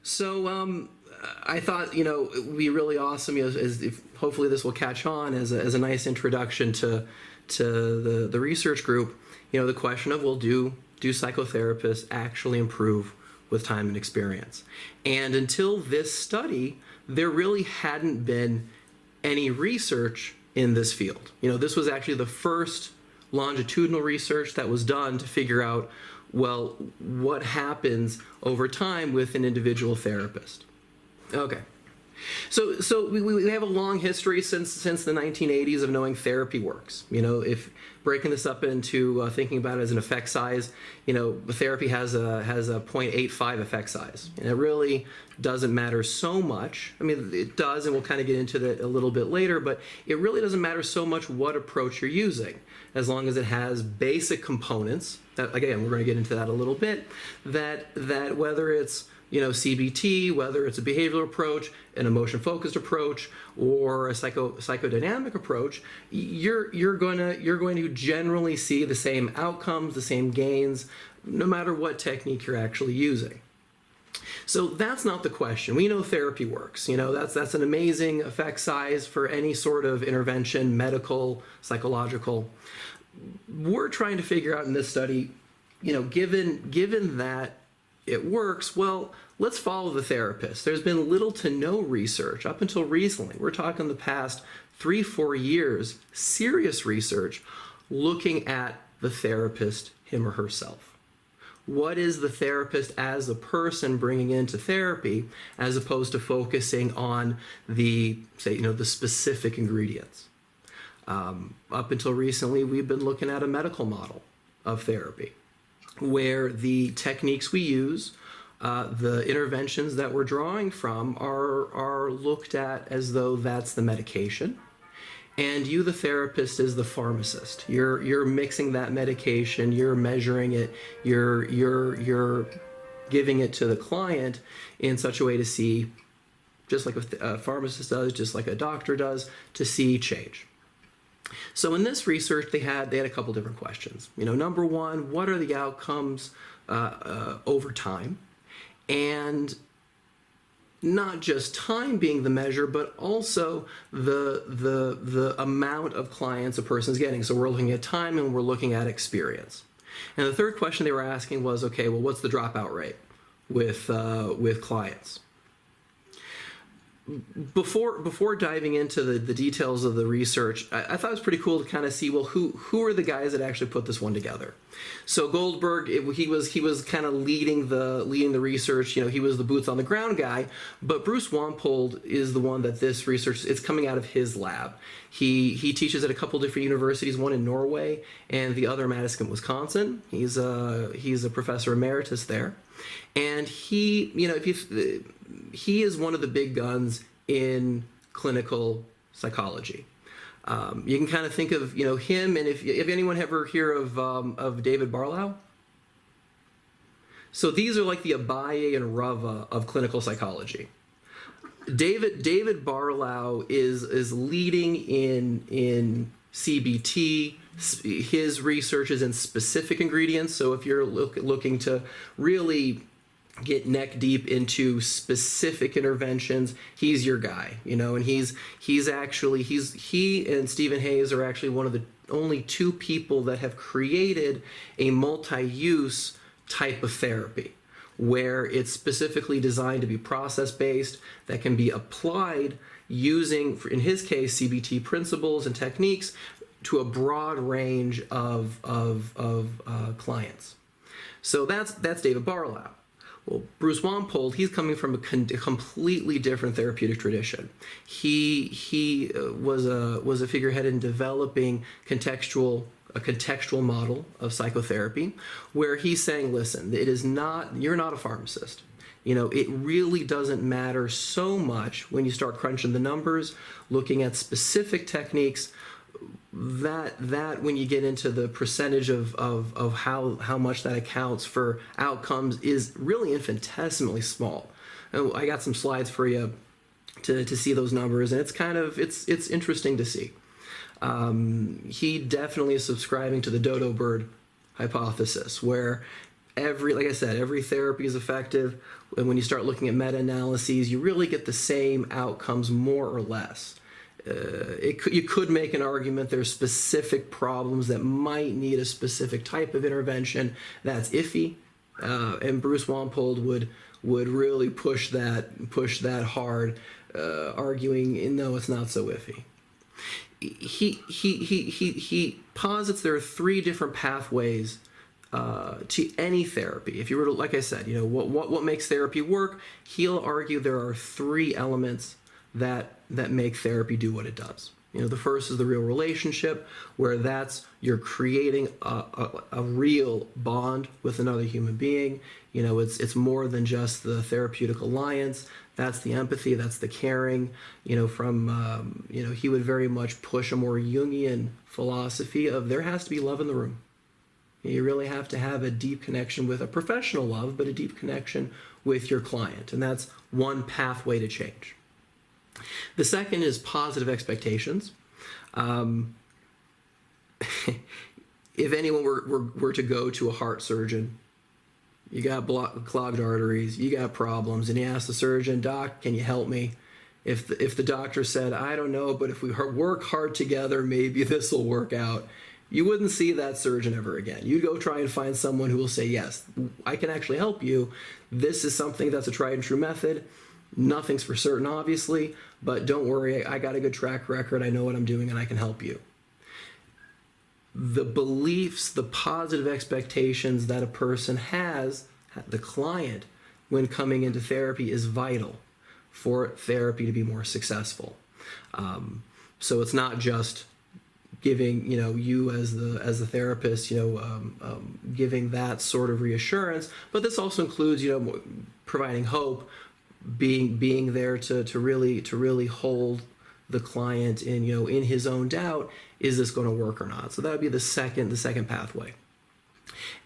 So I thought, it would be really awesome, hopefully this will catch on as a nice introduction to the research group. The question of, well, do psychotherapists actually improve with time and experience? And until this study, there really hadn't been any research in this field. This was actually the first longitudinal research that was done to figure out, well, what happens over time with an individual therapist. Okay. So we have a long history since the 1980s of knowing therapy works. If breaking this up into thinking about it as an effect size, therapy has a 0.85 effect size, and it really doesn't matter so much. I mean, it does, and we'll kind of get into that a little bit later, but it really doesn't matter so much what approach you're using, as long as it has basic components. That, again, we're going to get into that a little bit. That whether it's CBT, whether it's a behavioral approach, an emotion-focused approach, or a psychodynamic approach, you're going to generally see the same outcomes, the same gains, no matter what technique you're actually using. So that's not the question. We know therapy works. That's an amazing effect size for any sort of intervention, medical, psychological. We're trying to figure out in this study, given that it works, well, let's follow the therapist. There's been little to no research up until recently. We're talking the past 3-4 years, serious research looking at the therapist, him or herself. What is the therapist as a person bringing into therapy, as opposed to focusing on the specific ingredients? Up until recently, we've been looking at a medical model of therapy, where the techniques we use, the interventions that we're drawing from are looked at as though that's the medication, and you, the therapist, is the pharmacist. You're mixing that medication, you're measuring it, you're giving it to the client in such a way to see, just like a pharmacist does, just like a doctor does, to see change. So in this research, they had a couple different questions. Number one, what are the outcomes over time? And not just time being the measure, but also the amount of clients a person's getting. So we're looking at time and we're looking at experience. And the third question they were asking was, okay, well, what's the dropout rate with clients? Before diving into the details of the research, I thought it was pretty cool to kind of see, well, who are the guys that actually put this one together? So Goldberg, he was kind of leading the research. He was the boots on the ground guy. But Bruce Wampold is the one that this research is coming out of his lab. He teaches at a couple different universities, one in Norway and the other in Madison, Wisconsin. He's a professor emeritus there, and he is one of the big guns in clinical psychology. You can kind of think of him, and if anyone ever hear of David Barlow. So these are like the Abaye and Rava of clinical psychology. David Barlow is leading in CBT. His research is in specific ingredients. So if you're looking to really get neck deep into specific interventions, he's your guy, and he and Stephen Hayes are actually one of the only two people that have created a multi-use type of therapy, where it's specifically designed to be process-based, that can be applied using, in his case, CBT principles and techniques to a broad range of clients. So that's David Barlow. Well, Bruce Wampold, he's coming from a completely different therapeutic tradition. He was a figurehead in developing a contextual model of psychotherapy, where he's saying, listen, you're not a pharmacist. It really doesn't matter so much when you start crunching the numbers, looking at specific techniques, that when you get into the percentage of how much that accounts for outcomes is really infinitesimally small. And I got some slides for you to see those numbers, and it's interesting to see. He definitely is subscribing to the dodo bird hypothesis, where like I said, every therapy is effective. And when you start looking at meta-analyses, you really get the same outcomes more or less. You could make an argument there's specific problems that might need a specific type of intervention that's iffy, and Bruce Wampold would really push that hard, arguing no, it's not so iffy. He posits there are 3 different pathways to any therapy. If you were to, like I said, what makes therapy work, he'll argue there are 3 elements that make therapy do what it does. The first is the real relationship, where you're creating a real bond with another human being. It's more than just the therapeutic alliance. That's the empathy, that's the caring. He would very much push a more Jungian philosophy of there has to be love in the room. You really have to have a deep connection with a professional love, but a deep connection with your client. And that's one pathway to change. The second is positive expectations. If anyone were to go to a heart surgeon, you got clogged arteries, you got problems, and you ask the surgeon, "Doc, can you help me?" If the doctor said, "I don't know, but if we work hard together, maybe this will work out," you wouldn't see that surgeon ever again. You'd go try and find someone who will say, "Yes, I can actually help you. This is something that's a tried and true method. Nothing's for certain, obviously, but don't worry, I got a good track record, I know what I'm doing, and I can help you." The beliefs, the positive expectations that a person has, the client, when coming into therapy is vital for therapy to be more successful. So it's not just giving, you as the therapist, giving that sort of reassurance, but this also includes, providing hope, being there to really hold the client in his own doubt. Is this going to work or not? So that would be the second pathway.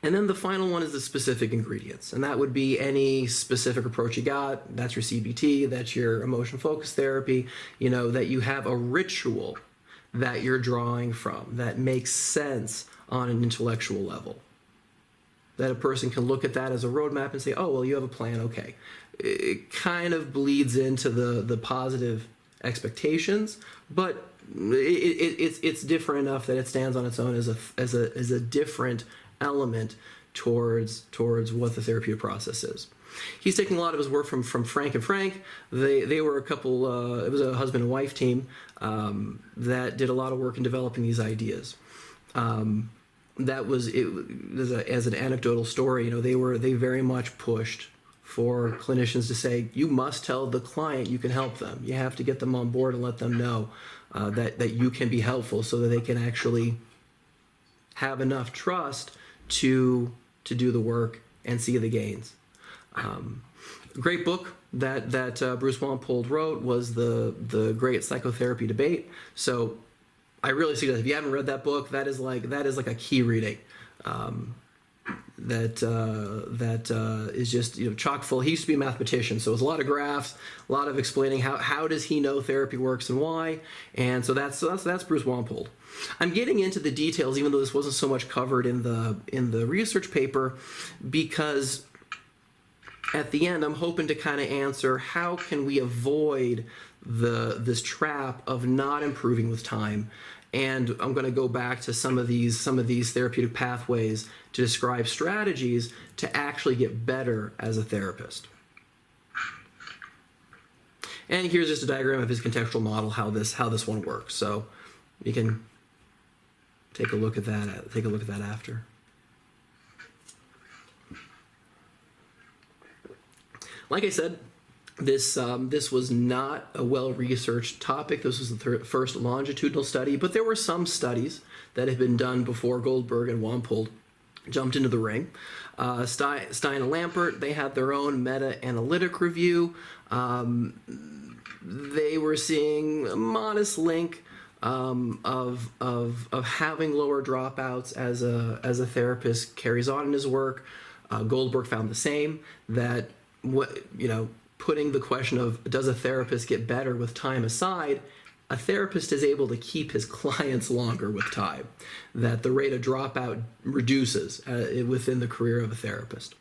And then the final one is the specific ingredients, and that would be any specific approach you got. That's your CBT, that's your emotion focused therapy. That you have a ritual that you're drawing from that makes sense on an intellectual level. That a person can look at that as a roadmap and say, "Oh, well, you have a plan, okay." It kind of bleeds into the positive expectations, but it's different enough that it stands on its own as a different element towards what the therapeutic process is. He's taking a lot of his work from Frank and Frank. They were a couple. It was a husband and wife team that did a lot of work in developing these ideas. That was it. As an anecdotal story, they very much pushed for clinicians to say, you must tell the client you can help them. You have to get them on board and let them know that you can be helpful, so that they can actually have enough trust to do the work and see the gains. Great book that Bruce Wampold wrote was the Great Psychotherapy Debate. So I really suggest, if you haven't read that book, that is like a key reading. That is just chock full. He used to be a mathematician, so it was a lot of graphs, a lot of explaining how does he know therapy works and why. And so that's Bruce Wampold. I'm getting into the details, even though this wasn't so much covered in the research paper, because at the end I'm hoping to kind of answer how can we avoid this trap of not improving with time. And I'm going to go back to some of these therapeutic pathways to describe strategies to actually get better as a therapist. And here's just a diagram of his contextual model, how this one works. So you can take a look at that. Take a look at that after. Like I said, this was not a well-researched topic. This was the first longitudinal study, but there were some studies that had been done before Goldberg and Wampold jumped into the ring. Stein and Lampert, they had their own meta-analytic review. They were seeing a modest link of having lower dropouts as a therapist carries on in his work. Goldberg found the same, that putting the question of does a therapist get better with time aside, a therapist is able to keep his clients longer with time, that the rate of dropout reduces within the career of a therapist.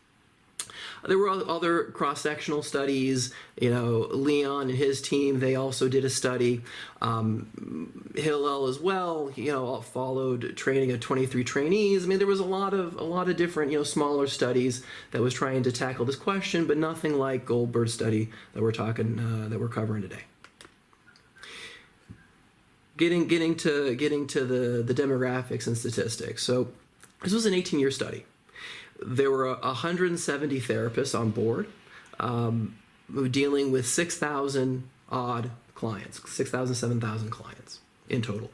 There were other cross-sectional studies. Leon and his team, they also did a study. Hillel as well, followed training of 23 trainees. I mean, there was a lot of different, smaller studies that was trying to tackle this question, but nothing like Goldberg's study that we're covering today. Getting to the demographics and statistics. So this was an 18-year study. There were 170 therapists on board, dealing with 6,000 odd clients, 6,000, 7,000 clients in total.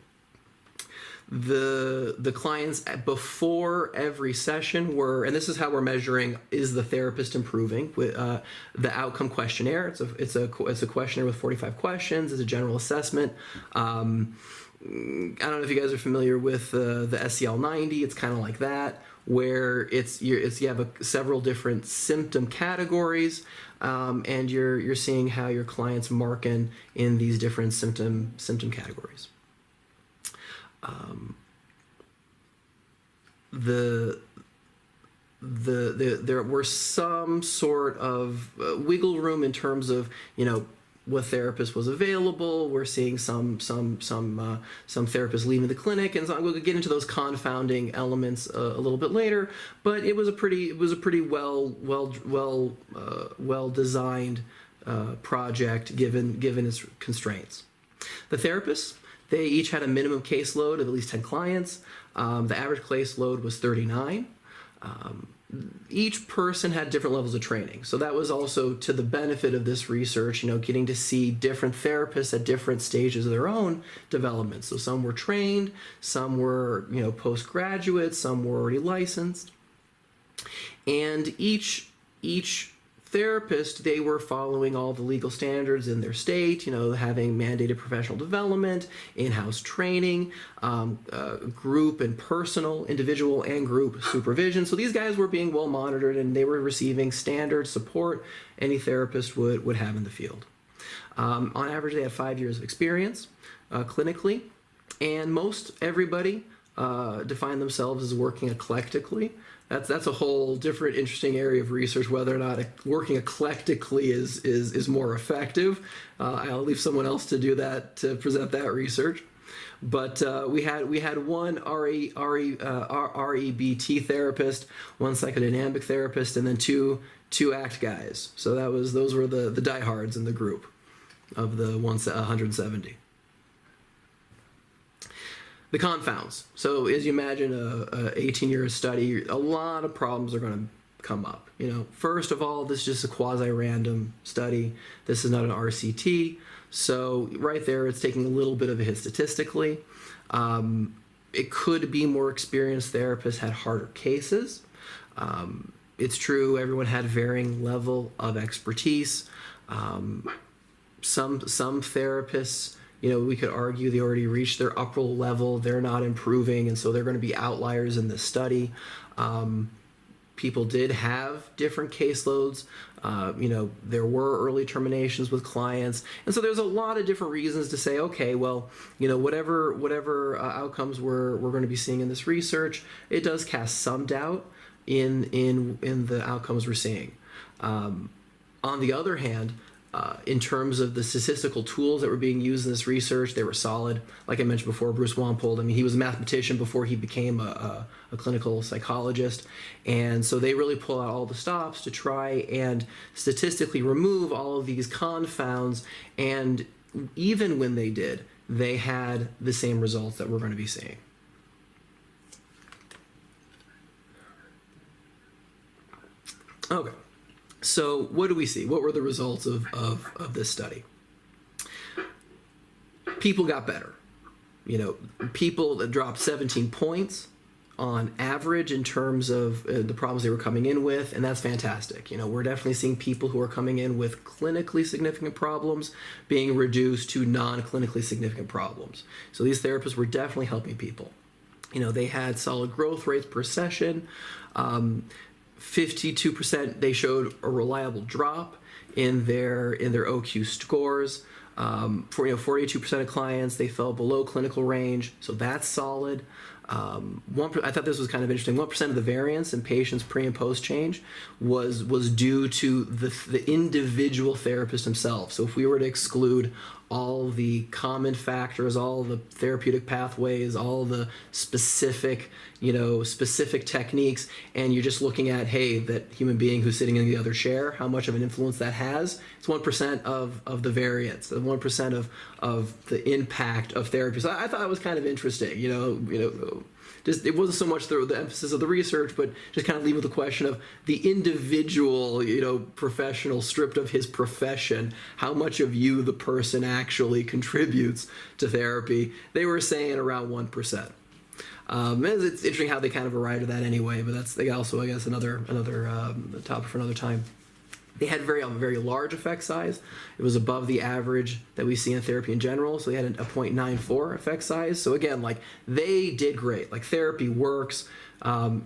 The clients before every session were, and this is how we're measuring, is the therapist improving, with the Outcome Questionnaire. It's a questionnaire with 45 questions. It's a general assessment. I don't know if you guys are familiar with the SEL 90. It's kind of like that, where you have several different symptom categories, and you're seeing how your clients mark in these different symptom categories. There were some sort of wiggle room in terms of what therapist was available. We're seeing some therapists leaving the clinic, and so we'll get into those confounding elements a little bit later. But it was a pretty well designed project given its constraints. The therapists, they each had a minimum caseload of at least 10 clients. The average caseload was 39. Each person had different levels of training. So that was also to the benefit of this research, getting to see different therapists at different stages of their own development. So some were trained, some were, postgraduate, some were already licensed. And each therapist, they were following all the legal standards in their state, having mandated professional development, in-house training, group and personal, individual and group supervision. So these guys were being well monitored, and they were receiving standard support any therapist would have in the field. On average, they had 5 years of experience clinically, and most everybody define themselves as working eclectically. That's a whole different interesting area of research, whether or not working eclectically is more effective. I'll leave someone else to do that, to present that research. But we had one REBT therapist, one psychodynamic therapist, and then two ACT guys. So those were the diehards in the group of the 170. The confounds. So as you imagine a 18-year study, a lot of problems are going to come up. First of all, this is just a quasi-random study. This is not an RCT. So right there, it's taking a little bit of a hit statistically. It could be more experienced therapists had harder cases. It's true, everyone had varying level of expertise. Some therapists, we could argue they already reached their upper level, they're not improving, and so they're going to be outliers in this study. People did have different caseloads. There were early terminations with clients, and so there's a lot of different reasons to say, okay, well, whatever outcomes we're going to be seeing in this research, it does cast some doubt in the outcomes we're seeing. On the other hand, in terms of the statistical tools that were being used in this research, they were solid. Like I mentioned before, Bruce Wampold, he was a mathematician before he became a clinical psychologist. And so they really pull out all the stops to try and statistically remove all of these confounds. And even when they did, they had the same results that we're going to be seeing. Okay. So what do we see? What were the results of this study? People got better. People that dropped 17 points on average in terms of the problems they were coming in with, and that's fantastic. We're definitely seeing people who are coming in with clinically significant problems being reduced to non-clinically significant problems. So these therapists were definitely helping people. They had solid growth rates per session. 52%, they showed a reliable drop in their OQ scores. For 42% of clients, they fell below clinical range, so that's solid. I thought this was kind of interesting. 1% of the variance in patients pre and post change was due to the individual therapist himself. So if we were to exclude all the common factors, all the therapeutic pathways, all the specific techniques, and you're just looking at, hey, that human being who's sitting in the other chair, how much of an influence that has, it's 1% of the variance, 1% of the impact of therapy. So I thought it was kind of interesting, just it wasn't so much the emphasis of the research, but just kind of leave with the question of the individual, professional stripped of his profession, how much of you, the person, actually contributes to therapy. They were saying around 1%. It's interesting how they kind of arrived at that anyway, but that's also, I guess, another topic for another time. They had very large effect size. It was above the average that we see in therapy in general. So they had a 0.94 effect size. So again, they did great. Therapy works. No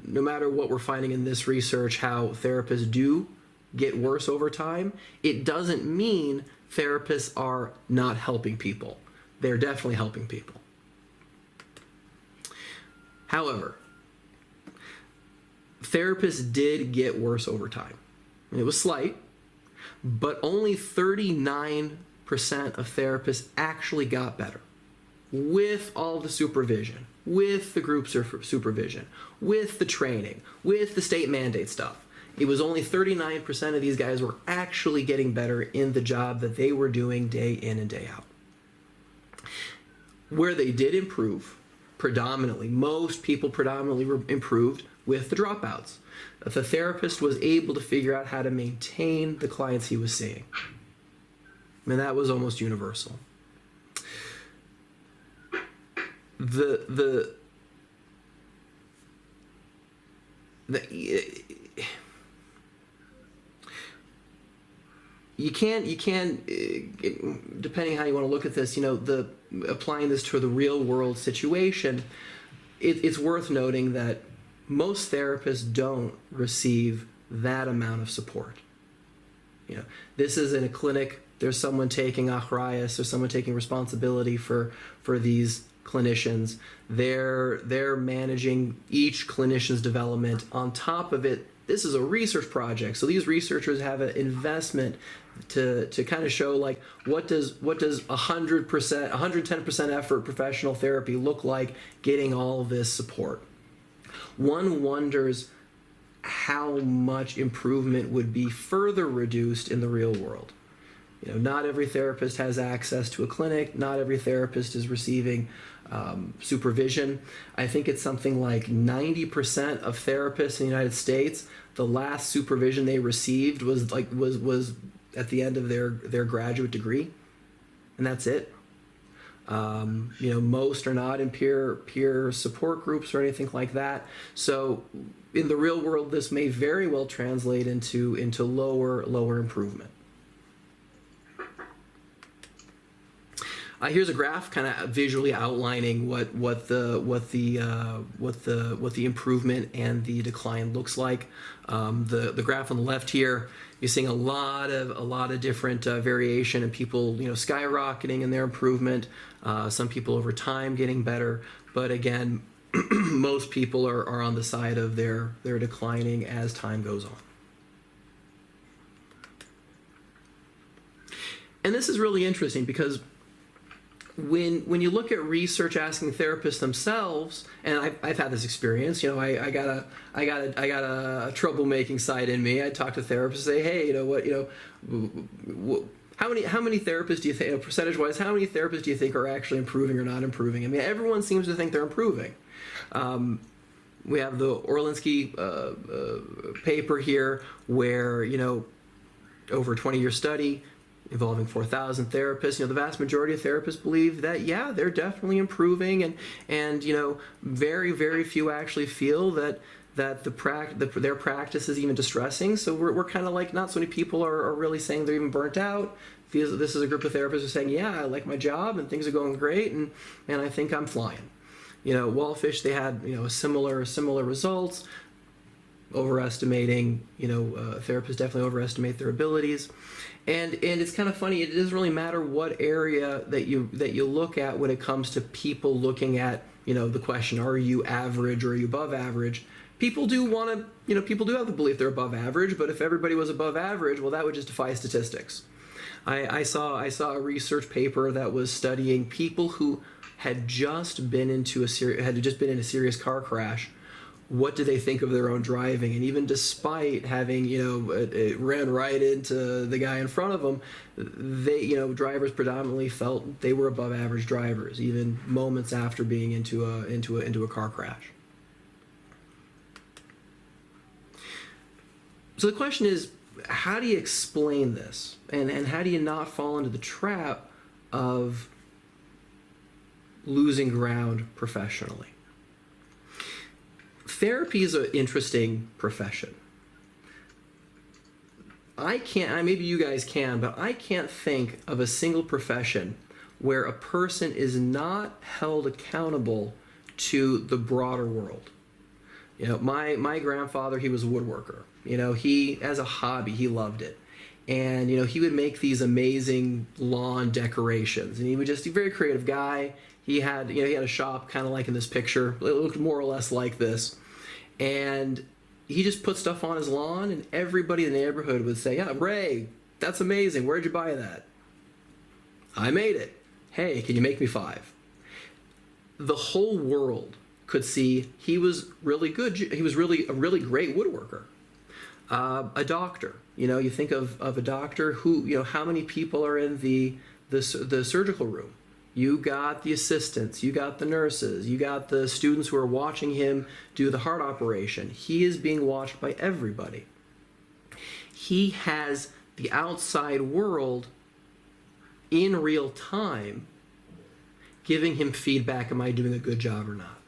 matter what we're finding in this research, how therapists do get worse over time, it doesn't mean therapists are not helping people. They're definitely helping people. However, therapists did get worse over time. It was slight, but only 39% of therapists actually got better with all the supervision, with the group supervision, with the training, with the state mandate stuff. It was only 39% of these guys were actually getting better in the job that they were doing day in and day out. Where they did improve, most people predominantly improved with the dropouts. The therapist was able to figure out how to maintain the clients he was seeing. That was almost universal. You can depending how you want to look at this, applying this to the real world situation, it's worth noting that most therapists don't receive that amount of support. This is in a clinic, there's someone taking achrayas, there's someone taking responsibility for these clinicians. They're managing each clinician's development. On top of it, this is a research project, so these researchers have an investment to kind of show what does 100%, 110% effort professional therapy look like getting all this support. One wonders how much improvement would be further reduced in the real world. Not every therapist has access to a clinic. Not every therapist is receiving supervision. I think it's something like 90% of therapists in the United States, the last supervision they received was at the end of their graduate degree, and that's it. Most are not in peer support groups or anything like that. So in the real world, this may very well translate into lower improvement. Here's a graph kind of visually outlining what the improvement and the decline looks like. The graph on the left here, you're seeing a lot of different variation in people, skyrocketing in their improvement. Some people over time getting better, but again, most people are on the side of their declining as time goes on. And this is really interesting because when you look at research asking therapists themselves, and I've had this experience, I got a troublemaking side in me. I talk to therapists, say, hey, how many therapists do you think, percentage-wise, how many therapists do you think are actually improving or not improving? Everyone seems to think they're improving. We have the Orlinsky paper here, where over a 20-year study involving 4,000 therapists, the vast majority of therapists believe that, yeah, they're definitely improving, and very, very few actually feel that their practice is even distressing. So we're kind of not so many people are really saying they're even burnt out. This is a group of therapists who are saying, yeah, I like my job and things are going great, and I think I'm flying. Wallfish, they had similar results. overestimating, therapists definitely overestimate their abilities. And it's kind of funny, it doesn't really matter what area that you look at when it comes to people looking at, the question, are you average or are you above average? People do want to, people do have the belief they're above average, but if everybody was above average, well, that would just defy statistics. I saw a research paper that was studying people who had just been in a serious car crash. What do they think of their own driving? And even despite having, it ran right into the guy in front of them, drivers predominantly felt they were above average drivers, even moments after being into a car crash. So the question is, how do you explain this? And how do you not fall into the trap of losing ground professionally? Therapy is an interesting profession. Maybe you guys can, but I can't think of a single profession where a person is not held accountable to the broader world. My grandfather, he was a woodworker. He, as a hobby, he loved it. And, he would make these amazing lawn decorations. And he was just a very creative guy. He had a shop kind of like in this picture. It looked more or less like this. And he just put stuff on his lawn, and everybody in the neighborhood would say, yeah, Ray, that's amazing. Where'd you buy that? I made it. Hey, can you make me 5? The whole world could see he was really good. He was really a really great woodworker. A doctor, you think of a doctor who, how many people are in the surgical room? You got the assistants, you got the nurses, you got the students who are watching him do the heart operation. He is being watched by everybody. He has the outside world in real time giving him feedback, am I doing a good job or not?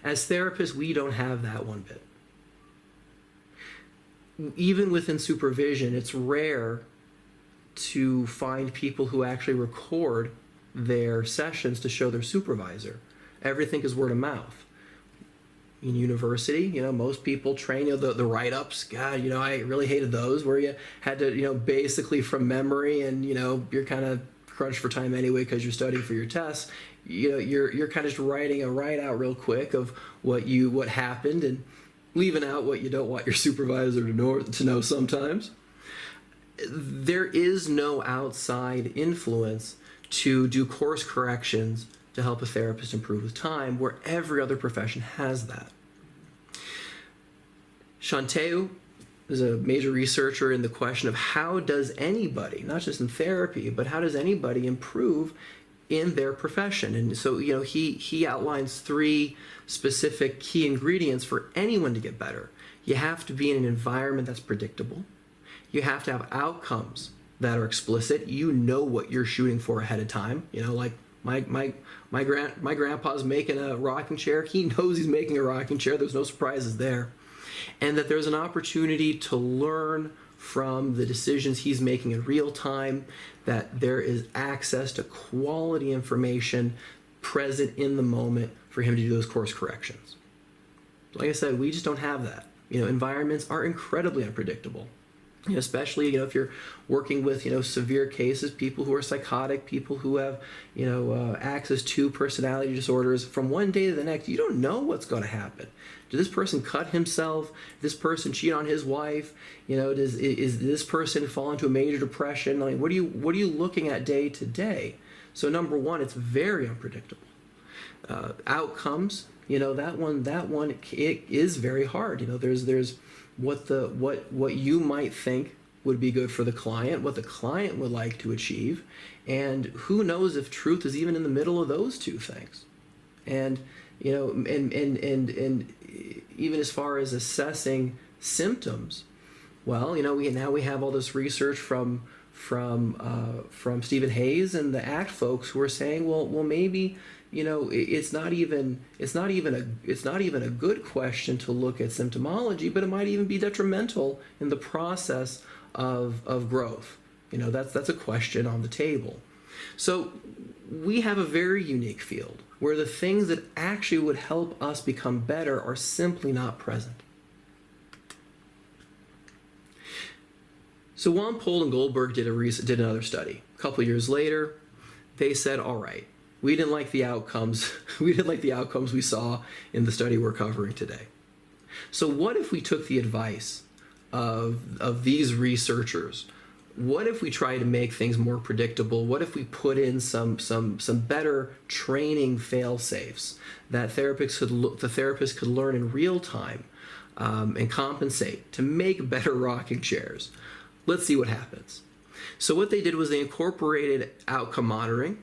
As therapists, we don't have that one bit. Even within supervision, it's rare to find people who actually record their sessions to show their supervisor. Everything is word of mouth. In university, most people train, the write-ups, God, I really hated those where you had to, basically from memory, and, you're kind of crunched for time anyway because you're studying for your tests. You're kind of just writing a write-out real quick of what happened and leaving out what you don't want your supervisor to know sometimes. There is no outside influence to do course corrections to help a therapist improve with time, where every other profession has that. Shanteu is a major researcher in the question of how does anybody, not just in therapy, but how does anybody improve in their profession? And so, he outlines 3 specific key ingredients for anyone to get better. You have to be in an environment that's predictable. You have to have outcomes that are explicit. You know what you're shooting for ahead of time. Like my grandpa's making a rocking chair. He knows he's making a rocking chair. There's no surprises there. And that there's an opportunity to learn from the decisions he's making in real time, that there is access to quality information present in the moment for him to do those course corrections. Like I said, we just don't have that. Environments are incredibly unpredictable. Especially, if you're working with, severe cases, people who are psychotic, people who have, access to personality disorders. From one day to the next, you don't know what's going to happen. Did this person cut himself? Did this person cheat on his wife? Is this person fall into a major depression? Like, what are you looking at day to day? So number one, it's very unpredictable. Outcomes, that one, it is very hard. There's what you might think would be good for the client, what the client would like to achieve, and who knows if truth is even in the middle of those two things. And and even as far as assessing symptoms, well, we have all this research from Stephen Hayes and the ACT folks who are saying, well maybe it's not even a good question to look at symptomology, but it might even be detrimental in the process of growth. That's a question on the table. So we have a very unique field where the things that actually would help us become better are simply not present. So Wampold and Goldberg did another study. A couple years later, they said, all right, we didn't like the outcomes. We didn't like the outcomes we saw in the study we're covering today. So what if we took the advice of these researchers? What if we try to make things more predictable? What if we put in some better training fail-safes that the therapists could learn in real time and compensate to make better rocking chairs? Let's see what happens. So what they did was they incorporated outcome monitoring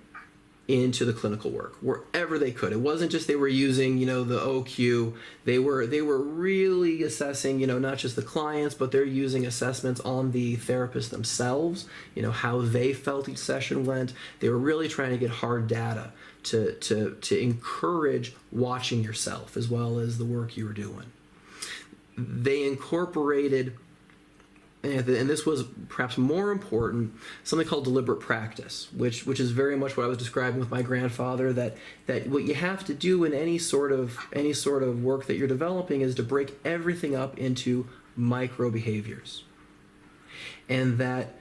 into the clinical work wherever they could. It wasn't just they were using, the OQ. They were really assessing, not just the clients, but they're using assessments on the therapists themselves, how they felt each session went. They were really trying to get hard data to encourage watching yourself as well as the work you were doing. They incorporated, and this was perhaps more important, something called deliberate practice, which is very much what I was describing with my grandfather, that what you have to do in any sort of work that you're developing is to break everything up into micro behaviors. And that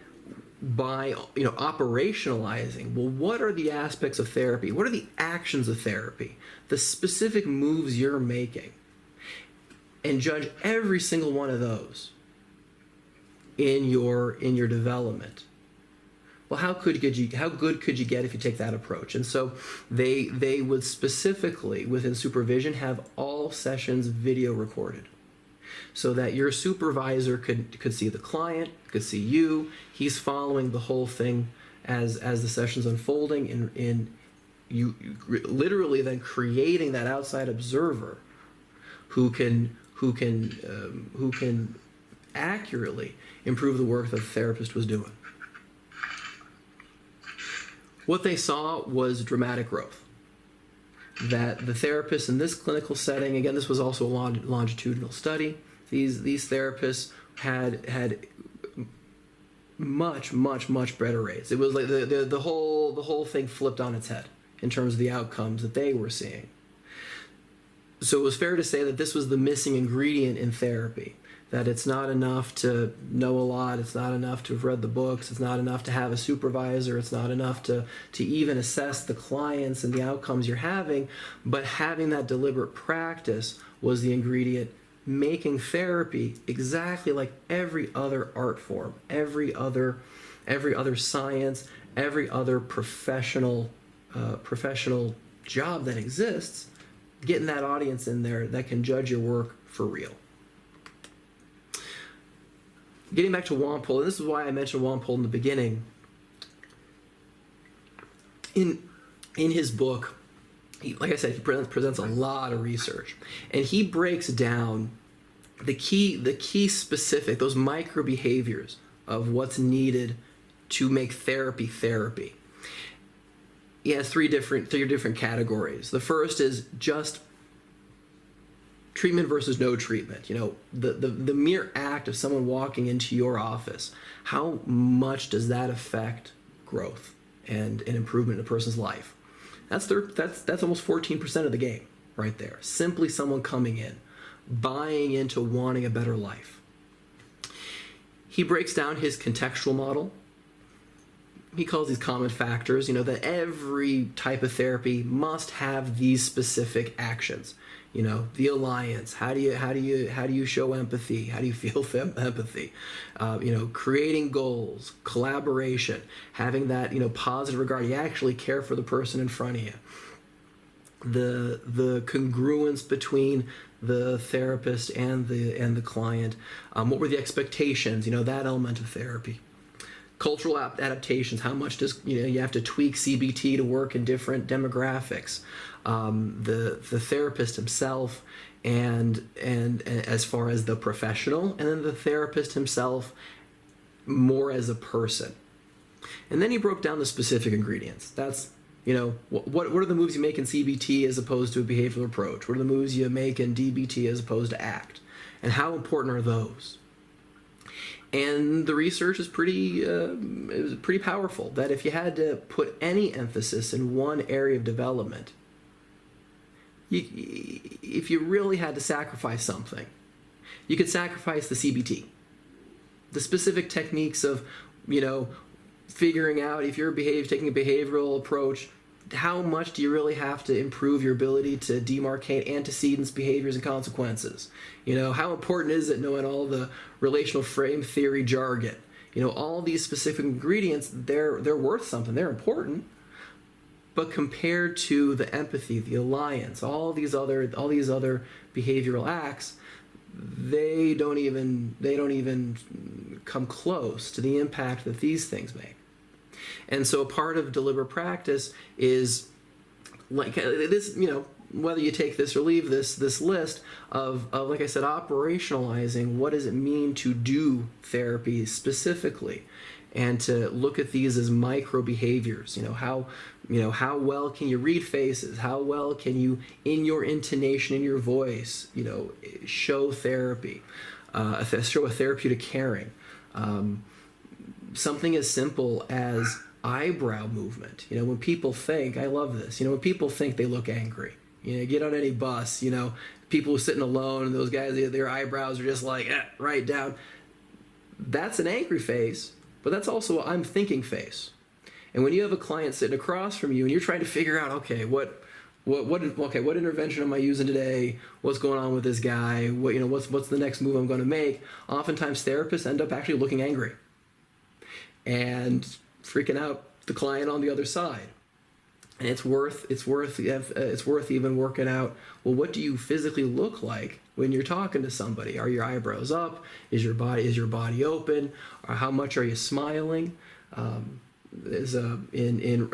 by operationalizing, well, what are the aspects of therapy? What are the actions of therapy? The specific moves you're making. And judge every single one of those in your development. Well, how good could you get if you take that approach? And so they would specifically within supervision have all sessions video recorded, so that your supervisor could see the client, could see you. He's following the whole thing as the session's unfolding, in you literally then creating that outside observer who can accurately improve the work that the therapist was doing. What they saw was dramatic growth. That the therapists in this clinical setting, again, this was also a longitudinal study, these therapists had much better rates. It was like the whole thing flipped on its head in terms of the outcomes that they were seeing. So it was fair to say that this was the missing ingredient in therapy, that it's not enough to know a lot, it's not enough to have read the books, it's not enough to have a supervisor, it's not enough to even assess the clients and the outcomes you're having, but having that deliberate practice was the ingredient, making therapy exactly like every other art form, every other science, every other professional job that exists, getting that audience in there that can judge your work for real. Getting back to Wampold, and this is why I mentioned Wampold in the beginning. In his book, like I said, he presents a lot of research, and he breaks down the key specific, those micro behaviors of what's needed to make therapy. He has three different categories. The first is just treatment versus no treatment. The mere act of someone walking into your office, how much does that affect growth and improvement in a person's life? That's almost 14% of the game right there. Simply someone coming in, buying into wanting a better life. He breaks down his contextual model. He calls these common factors, that every type of therapy must have these specific actions. The alliance, how do you show empathy? How do you feel empathy? Creating goals, collaboration, having that, positive regard. You actually care for the person in front of you. The congruence between the therapist and the client. What were the expectations? That element of therapy. Cultural adaptations, how much does you have to tweak CBT to work in different demographics, the therapist himself, and as far as the professional, and then the therapist himself more as a person. And then he broke down the specific ingredients. That's what are the moves you make in CBT as opposed to a behavioral approach? What are the moves you make in DBT as opposed to ACT? And how important are those? And the research is pretty powerful, that if you had to put any emphasis in one area of development, if you really had to sacrifice something, you could sacrifice the CBT. the specific techniques of, figuring out if you're taking a behavioral approach, how much do you really have to improve your ability to demarcate antecedents, behaviors, and consequences? How important is it knowing all the relational frame theory jargon? All these specific ingredients, they're worth something. They're important. But compared to the empathy, the alliance, all these other behavioral acts, they don't even come close to the impact that these things make. And so part of deliberate practice is like this, whether you take this or leave this list of, like I said, operationalizing what does it mean to do therapy specifically, and to look at these as micro behaviors. How well can you read faces? How well can you, in your intonation, in your voice, show therapy, show a therapeutic caring. Something as simple as eyebrow movement. When people think, I love this, when people think they look angry, get on any bus, people who are sitting alone, and those guys, their eyebrows are just like, right down. That's an angry face, but that's also an I'm thinking face. And when you have a client sitting across from you and you're trying to figure out, okay, what intervention am I using today? What's going on with this guy? What's the next move I'm going to make? Oftentimes therapists end up actually looking angry and freaking out the client on the other side. And it's worth even working out, well, what do you physically look like when you're talking to somebody? Are your eyebrows up? Is your body open? Or how much are you smiling? There's in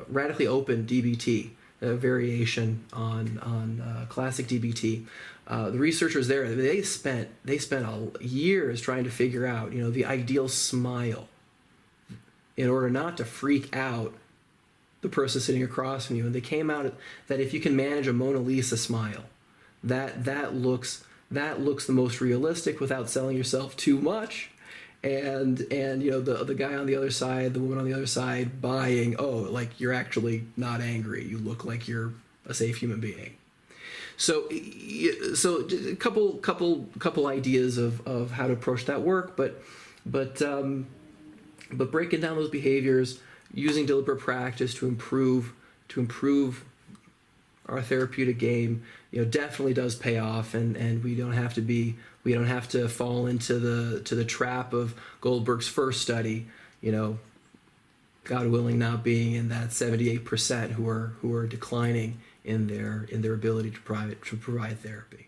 radically open DBT, a variation on classic DBT. The researchers there, they spent years trying to figure out, the ideal smile in order not to freak out the person sitting across from you. And they came out that if you can manage a Mona Lisa smile, that looks the most realistic without selling yourself too much. And the guy on the other side, the woman on the other side buying, like you're actually not angry. You look like you're a safe human being. So a couple ideas of how to approach that work, but breaking down those behaviors, using deliberate practice to improve our therapeutic game, definitely does pay off, and we don't have to fall into the trap of Goldberg's first study, God willing, not being in that 78% who are declining in their ability to provide therapy.